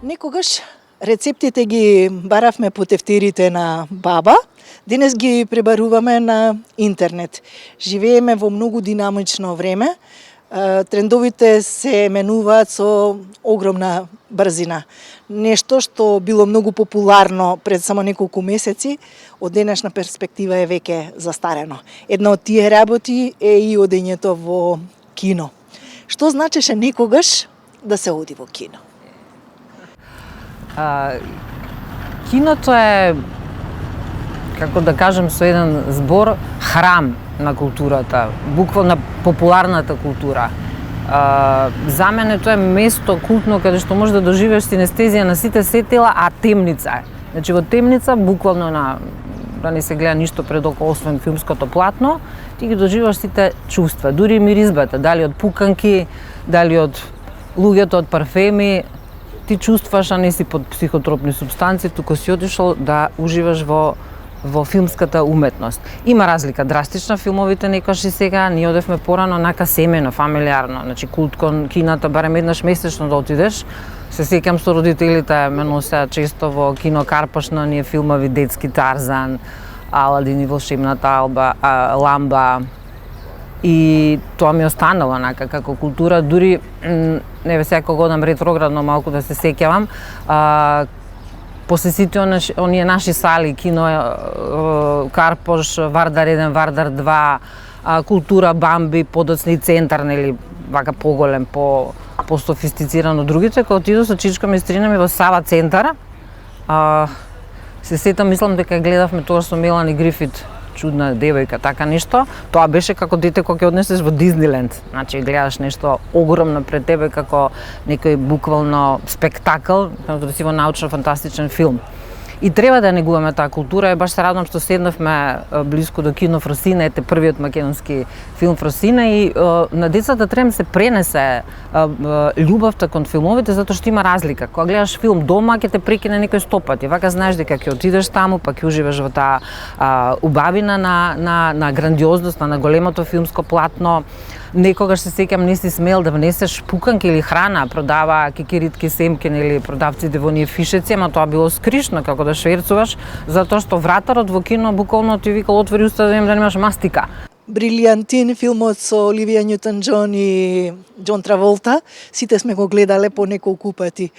Некогаш рецептите ги баравме по тефтерите на баба, денес ги пребаруваме на интернет. Живееме во многу динамично време, трендовите се менуваат со огромна брзина. Нешто што било многу популарно пред само неколку месеци, од денешна перспектива е веќе застарено. Една од тие работи е и одењето во кино. Што значеше некогаш да се оди во кино? Киното е, како да кажем со еден збор, храм на културата, буквално популарната култура. За мене тоа е место култно каде што можеш да доживееш синестезија на сите сетила, а темница е. Значи во темница, буквално да не се гледа ништо пред око освен филмското платно, ти ги доживаш сите чувства, дури миризбата, дали од пуканки, дали од луѓето, од парфеми, ти чувстваш, а не си под психотропни супстанции, туку си отишол да уживаш во филмската уметност. Има разлика драстична, филмовите некојаш и сега, ние одевме порано нака семено, фамилиарно, значи култ кон кината, барем еднаш месечно да отидеш. Се сеќам со родителите, ме носеа често во кино Карпаш на оние филмови детски Тарзан, Аладин и волшебната ламба. И тоа ми останало онака како култура, дури не секој годам ретроградно малку да се сеќавам, после сите оние наши сали, кино Карпош, Вардар 1, Вардар 2, култура Бамби, подоцни центар, нели, вака поголем, по-софистицирано другите, кога отидов со чичка ми стринами во Сава центар, се сетам, мислам дека гледавме тоа со Мелани Грифит, чудна девојка, така нешто. Тоа беше како дете кога ќе однесеш во Дизниленд. Значи гледаш нешто огромно пред тебе како некој буквално спектакл, како да си во научно-фантастичен филм. И треба да негуваме таа култура, баш се радувам што седнавме блиску до кино Фросина, ете првиот македонски филм Фросина, и на децата треба да се пренесе љубовта кон филмовите, затоа што има разлика. Кога гледаш филм дома, ќе те прекине некој 100 пати, вака знаеш дека ќе отидеш таму, па ќе уживаш во таа убавина на грандиозност, на големото филмско платно. Некогаш се сеќам не си смел да внесеш пуканки или храна, продава кикиритки, семкен или продавците во оние фишеци, ама тоа било скришно како да шверцуваш, затоа што вратарот во кино буквално ти викал отвори уста да немаш мастика. Брилијантин филмот со Оливија Њутон-Џон и Џон Траволта, сите сме го гледале по неколку пати.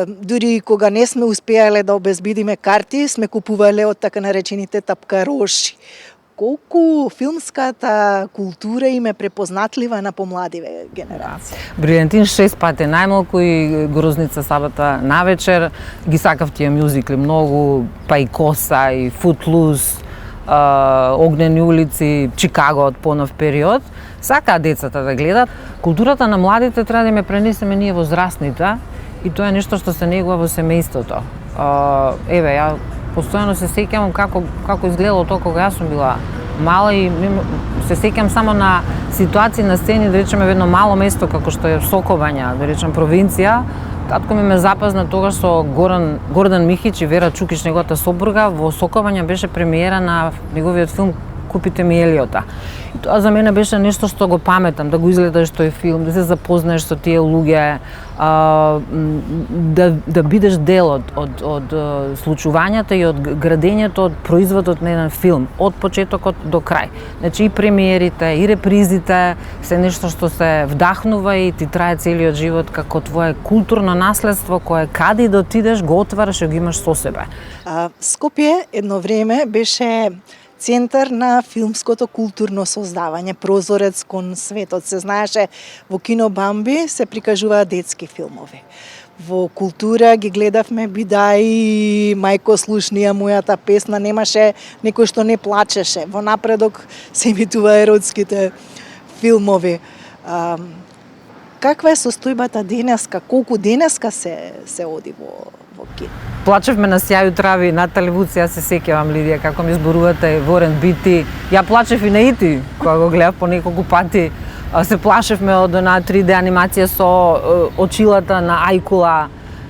Дури кога не сме успеале да обезбедиме карти, сме купувале од така наречените тапкароши. Колку филмската култура им е препознатлива на помладиве генерации. Брилијантин 6 пати најмалку и Грозница сабота навечер. Ги сакав тие мюзикли многу, па и Коса, и Футлус, Огнени улици, Чикаго од понов период. Сакаат децата да гледат. Културата на младите треба да ме пренесеме ние возрастните, и тоа е нешто што се негува во семејството. Еве, ја постојано се сеќавам како изгледало тоа кога јас сум била мала, и се сеќам само на ситуации на сцени, да речеме во едно мало место како што е Сокобања, да речем провинција. Татко ми ме запазна тогаш со Гордан Михич и Вера Чукич, неговата сопруга. Во Сокобања беше премиера на неговиот филм Купите ми Елиота. И тоа за мене беше нешто што го паметам, да го изгледаш тој филм, да се запознаеш со тие луѓе, да бидеш дел од случувањата и од градењето, од производот на еден филм, од почетокот до крај. Значи и премиерите, и репризите, се нешто што се вдахнува и ти трае целиот живот како твое културно наследство, кое каде да отидеш, го отвараш и го имаш со себе. Скопје едно време беше центар на филмското културно создавање, прозорец кон светот. Се знаеше, во кино Бамби се прикажуваат детски филмови. Во култура ги гледавме Бидаи, Мајко слушнија мојата песна, немаше некој што не плачеше. Во Напредок се емитува еротските филмови. Каква е состојбата денеска? Колку денеска се оди во кино? Плачевме на Сјају трави, Натали Вуц, јас се сеќавам, Лидија, како ми зборувате, Ворен Бити. Ја плачев и на Ити, кога го гледав по неколку пати. Се плашевме од една 3D анимација со очилата на Ајкула.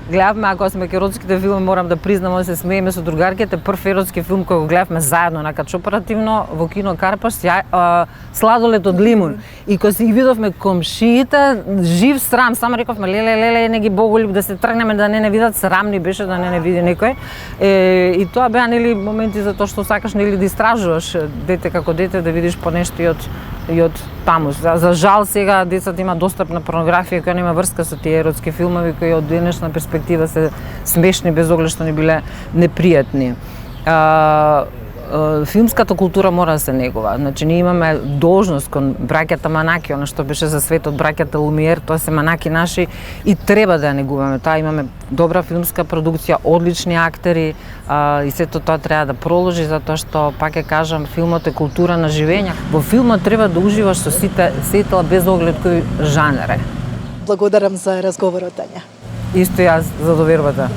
гледавме, ако сме еротските филми, морам да признам, да се смееме со другарките, прв еротски филм кој го гледавме заедно на Качопаративно во кино Карпаш, Сладолед од лимун. И кога си ги видовме комшиите, жив срам, само рековме леле, не ги боголюб да се тргнеме да не видат, срамни беше да не види некој. И тоа беа нели моменти за тоа што сакаш нели да истражуваш дете како дете, да видиш по нешто и од таму. За жал сега децата има достап на порнографија која нема врска со тие еротски филмови кои од денешна перспектива се смешни без оглед што не биле непријатни. Филмската култура мора да се негува. Значи ние имаме должност кон браќата Манаки, она што беше за светот браќата Лумиер, тоа се Манаки наши и треба да ја негуваме. Таа имаме добра филмска продукција, одлични актери и сето тоа треба да продолжи затоа што пак ќе кажам филмот е култура на живење. Во филмот треба да уживаш со сите без оглед кој жанер е. Благодарам за разговорот, Тања. Исто јас за довербата.